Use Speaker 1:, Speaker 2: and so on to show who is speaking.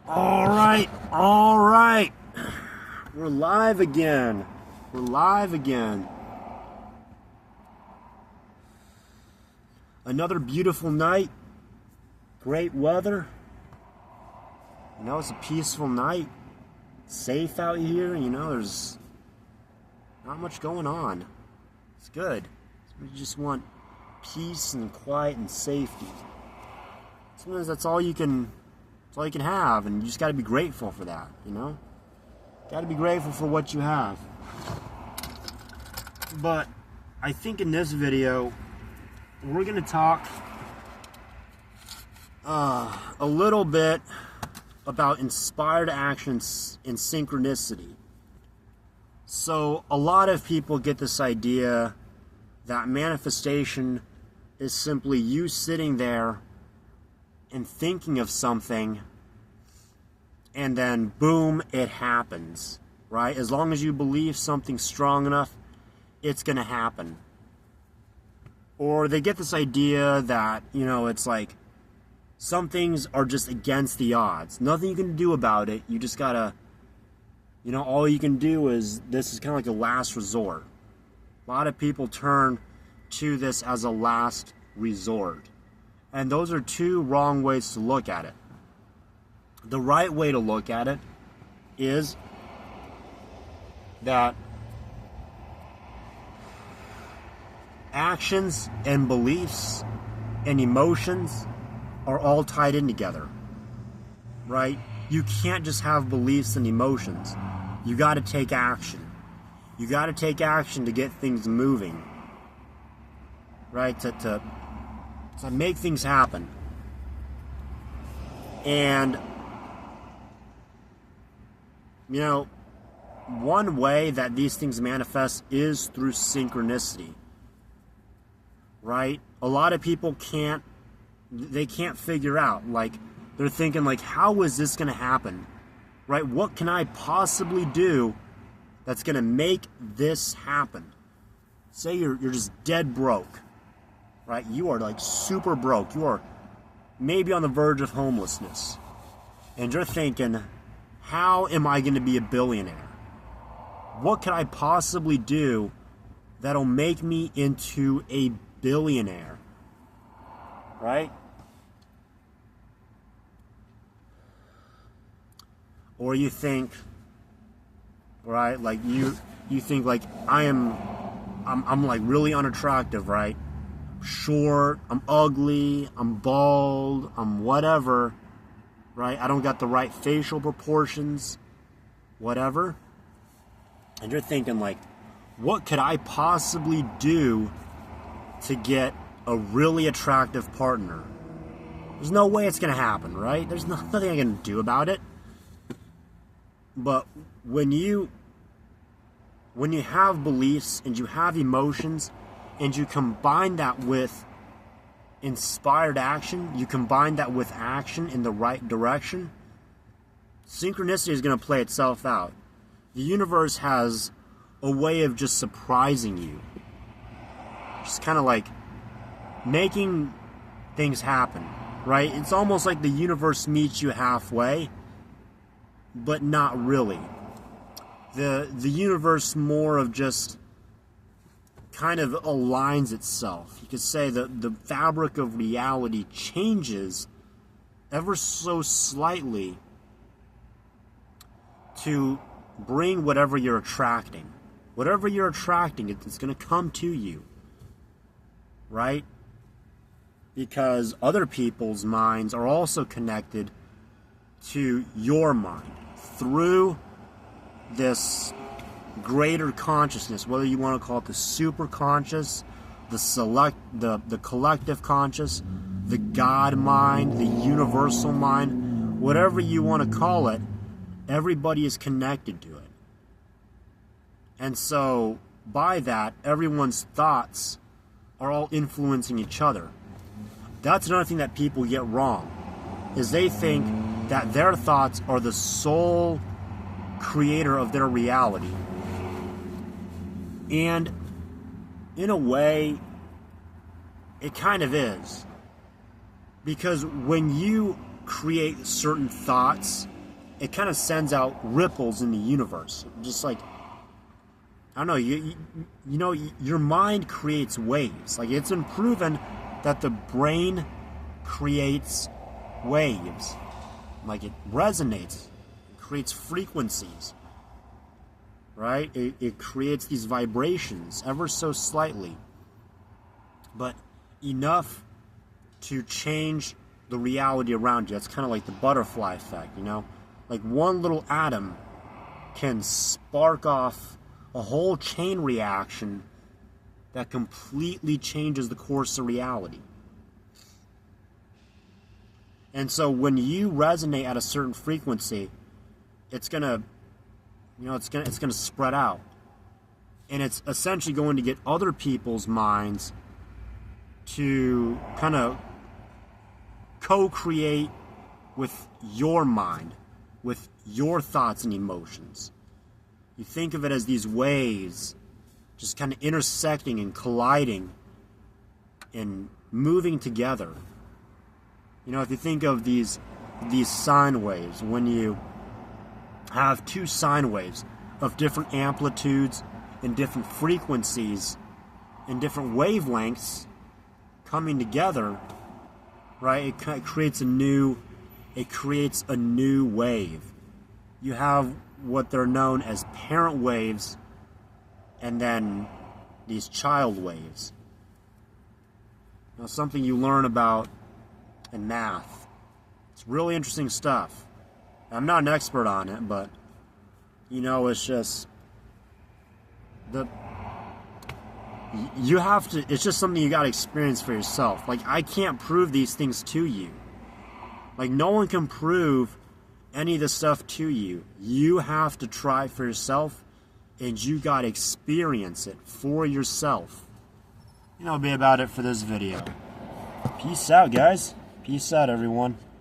Speaker 1: All right. We're live again. We're live again. Another beautiful night. Great weather. You know, it's a peaceful night. Safe out here. You know, there's not much going on. It's good. We just want peace and quiet and safety. Sometimes that's all you can have, and you just got to be grateful for that, you know? Got to be grateful for what you have. But I think in this video, we're going to talk a little bit about inspired actions and synchronicity. So a lot of people get this idea that manifestation is simply you sitting there and thinking of something, and then boom, it happens, right? As long as you believe something strong enough, it's going to happen. Or they get this idea that, you know, it's like some things are just against the odds. Nothing you can do about it. You just got to, you know, all you can do is, this is kind of like a last resort. A lot of people turn to this as a last resort. And those are two wrong ways to look at it. The right way to look at it is that actions and beliefs and emotions are all tied in together, right? You can't just have beliefs and emotions. You got to take action. You got to take action to get things moving, right? To make things happen. And, you know, one way that these things manifest is through synchronicity, right? A lot of people can't figure out, like, they're thinking, like, how is this going to happen, right? What can I possibly do that's going to make this happen? Say you're just dead broke. Right? You are like super broke. You are maybe on the verge of homelessness. And you're thinking, how am I going to be a billionaire? What could I possibly do that'll make me into a billionaire? Right? Or you think, right, like you think like I'm like really unattractive, right? Short, I'm ugly, I'm bald, I'm whatever, right? I don't got the right facial proportions, whatever. And you're thinking, like, what could I possibly do to get a really attractive partner? There's no way it's going to happen, right? There's nothing I can do about it. But when you have beliefs and you have emotions, and you combine that with inspired action, you combine that with action in the right direction, synchronicity is going to play itself out. The universe has a way of just surprising you. Just kind of like making things happen, right? It's almost like the universe meets you halfway, but not really. The universe more of just kind of aligns itself. You could say that the fabric of reality changes ever so slightly to bring whatever you're attracting. Whatever you're attracting, it's going to come to you, right? Because other people's minds are also connected to your mind through this greater consciousness, whether you want to call it the super conscious, the collective conscious, the God mind, the universal mind, whatever you want to call it, everybody is connected to it. And so by that, everyone's thoughts are all influencing each other. That's another thing that people get wrong, is they think that their thoughts are the sole creator of their reality. And in a way, it kind of is. Because when you create certain thoughts it kind of sends out ripples in the universe. Just like, I don't know, you know, your mind creates waves. Like, it's been proven that the brain creates waves. Like, it resonates, it creates frequencies, right? It creates these vibrations ever so slightly, but enough to change the reality around you. That's kind of like the butterfly effect, you know? Like, one little atom can spark off a whole chain reaction that completely changes the course of reality. And so when you resonate at a certain frequency, it's gonna, you know, it's gonna spread out, and it's essentially going to get other people's minds to kind of co-create with your mind, with your thoughts and emotions. You think of it as these waves just kind of intersecting and colliding and moving together. You know, if you think of these sine waves, when you have two sine waves of different amplitudes and different frequencies and different wavelengths coming together, right? It creates a new wave. You have what they're known as parent waves, and then these child waves. Now, something you learn about in math. It's really interesting stuff. I'm not an expert on it, but you know, it's just it's just something you got to experience for yourself. Like, I can't prove these things to you. Like, no one can prove any of this stuff to you. You have to try for yourself, and you got to experience it for yourself. You know, that'll be about it for this video. Peace out, guys. Peace out, everyone.